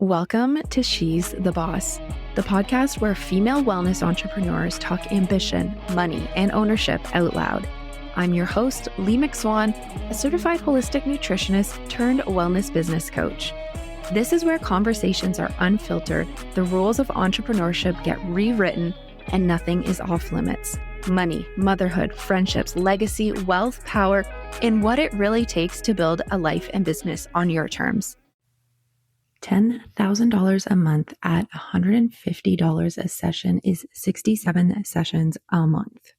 Welcome to She's the Boss, the podcast where female wellness entrepreneurs talk ambition, money, and ownership out loud. I'm your host, Lee McSwan, a certified holistic nutritionist turned wellness business coach. This is where conversations are unfiltered, the rules of entrepreneurship get rewritten, and nothing is off limits. Money, motherhood, friendships, legacy, wealth, power, and what it really takes to build a life and business on your terms. $10,000 a month at $150 a session is 67 sessions a month.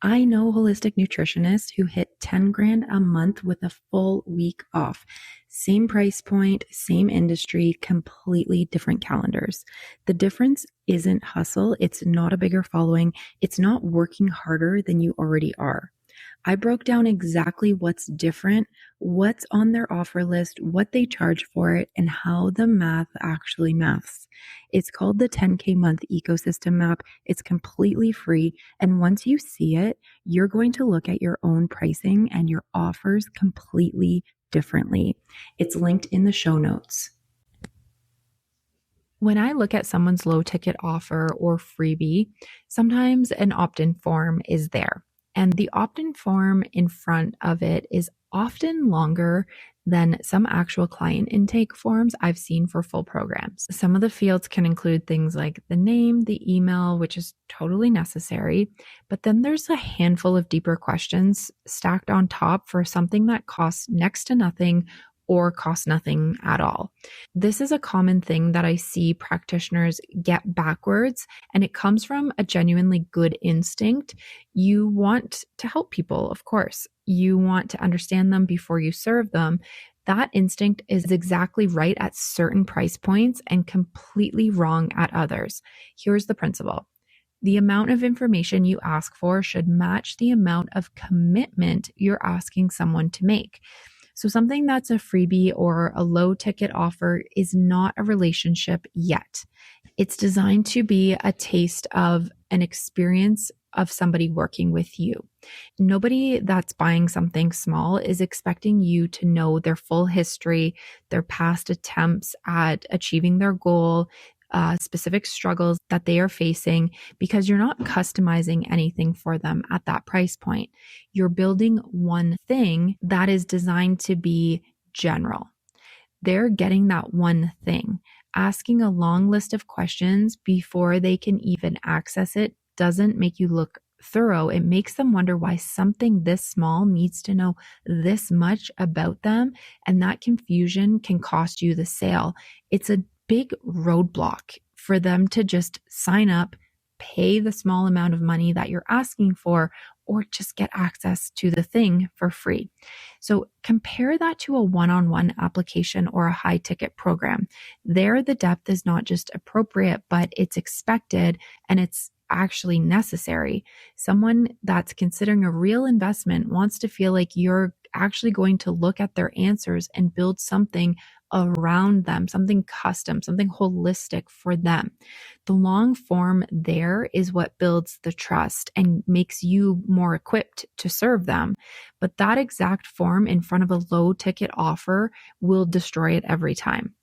I know holistic nutritionists who hit 10 grand a month with a full week off. Same price point, same industry, completely different calendars. The difference isn't hustle. It's not a bigger following. It's not working harder than you already are. I broke down exactly what's different, what's on their offer list, what they charge for it, and how the math actually maths. It's called the 10K month ecosystem map. It's completely free. And once you see it, you're going to look at your own pricing and your offers completely differently. It's linked in the show notes. When I look at someone's low ticket offer or freebie, sometimes an opt-in form is there. And the opt-in form in front of it is often longer than some actual client intake forms I've seen for full programs. Some of the fields can include things like the name, the email, which is totally necessary. But then there's a handful of deeper questions stacked on top for something that costs next to nothing or cost nothing at all. This is a common thing that I see practitioners get backwards, and it comes from a genuinely good instinct. You want to help people, of course. You want to understand them before you serve them. That instinct is exactly right at certain price points and completely wrong at others. Here's the principle. The amount of information you ask for should match the amount of commitment you're asking someone to make. So something that's a freebie or a low ticket offer is not a relationship yet. It's designed to be a taste of an experience of somebody working with you. Nobody that's buying something small is expecting you to know their full history, their past attempts at achieving their goal, specific struggles that they are facing, because you're not customizing anything for them at that price point. You're building one thing that is designed to be general. They're getting that one thing. Asking a long list of questions before they can even access it doesn't make you look thorough. It makes them wonder why something this small needs to know this much about them, and that confusion can cost you the sale. It's a big roadblock for them to just sign up, pay the small amount of money that you're asking for, or just get access to the thing for free. So compare that to a one-on-one application or a high ticket program. There, the depth is not just appropriate, but it's expected and it's actually necessary. Someone that's considering a real investment wants to feel like you're actually going to look at their answers and build something around them, something custom, something holistic for them. The long form there is what builds the trust and makes you more equipped to serve them. But that exact form in front of a low ticket offer will destroy it every time.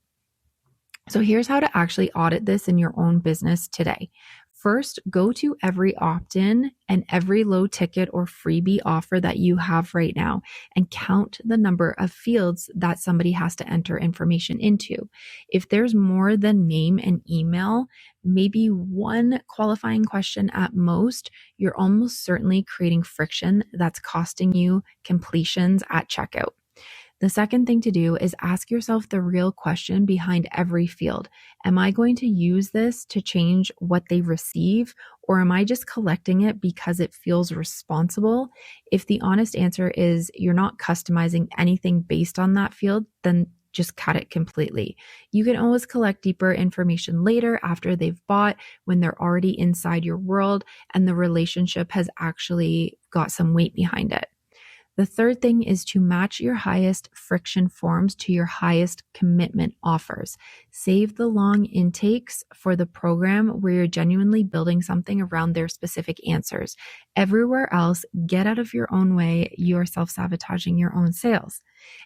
So here's how to actually audit this in your own business today. First, go to every opt-in and every low ticket or freebie offer that you have right now and count the number of fields that somebody has to enter information into. If there's more than name and email, maybe one qualifying question at most, you're almost certainly creating friction that's costing you completions at checkout. The second thing to do is ask yourself the real question behind every field. Am I going to use this to change what they receive, or am I just collecting it because it feels responsible? If the honest answer is you're not customizing anything based on that field, then just cut it completely. You can always collect deeper information later after they've bought, when they're already inside your world and the relationship has actually got some weight behind it. The third thing is to match your highest friction forms to your highest commitment offers. Save the long intakes for the program where you're genuinely building something around their specific answers. Everywhere else, get out of your own way. You're self-sabotaging your own sales.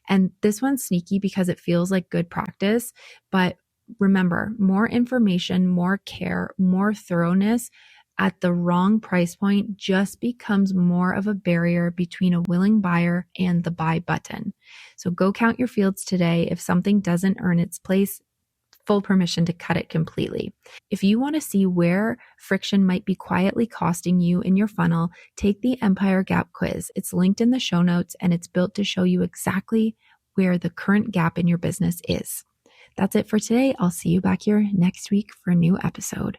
And this one's sneaky because it feels like good practice, but Remember, more information, more care, more thoroughness at the wrong price point just becomes more of a barrier between a willing buyer and the buy button. So go count your fields today. If something doesn't earn its place, full permission to cut it completely. If you want to see where friction might be quietly costing you in your funnel, take the Empire Gap quiz. It's linked in the show notes and it's built to show you exactly where the current gap in your business is. That's it for today. I'll see you back here next week for a new episode.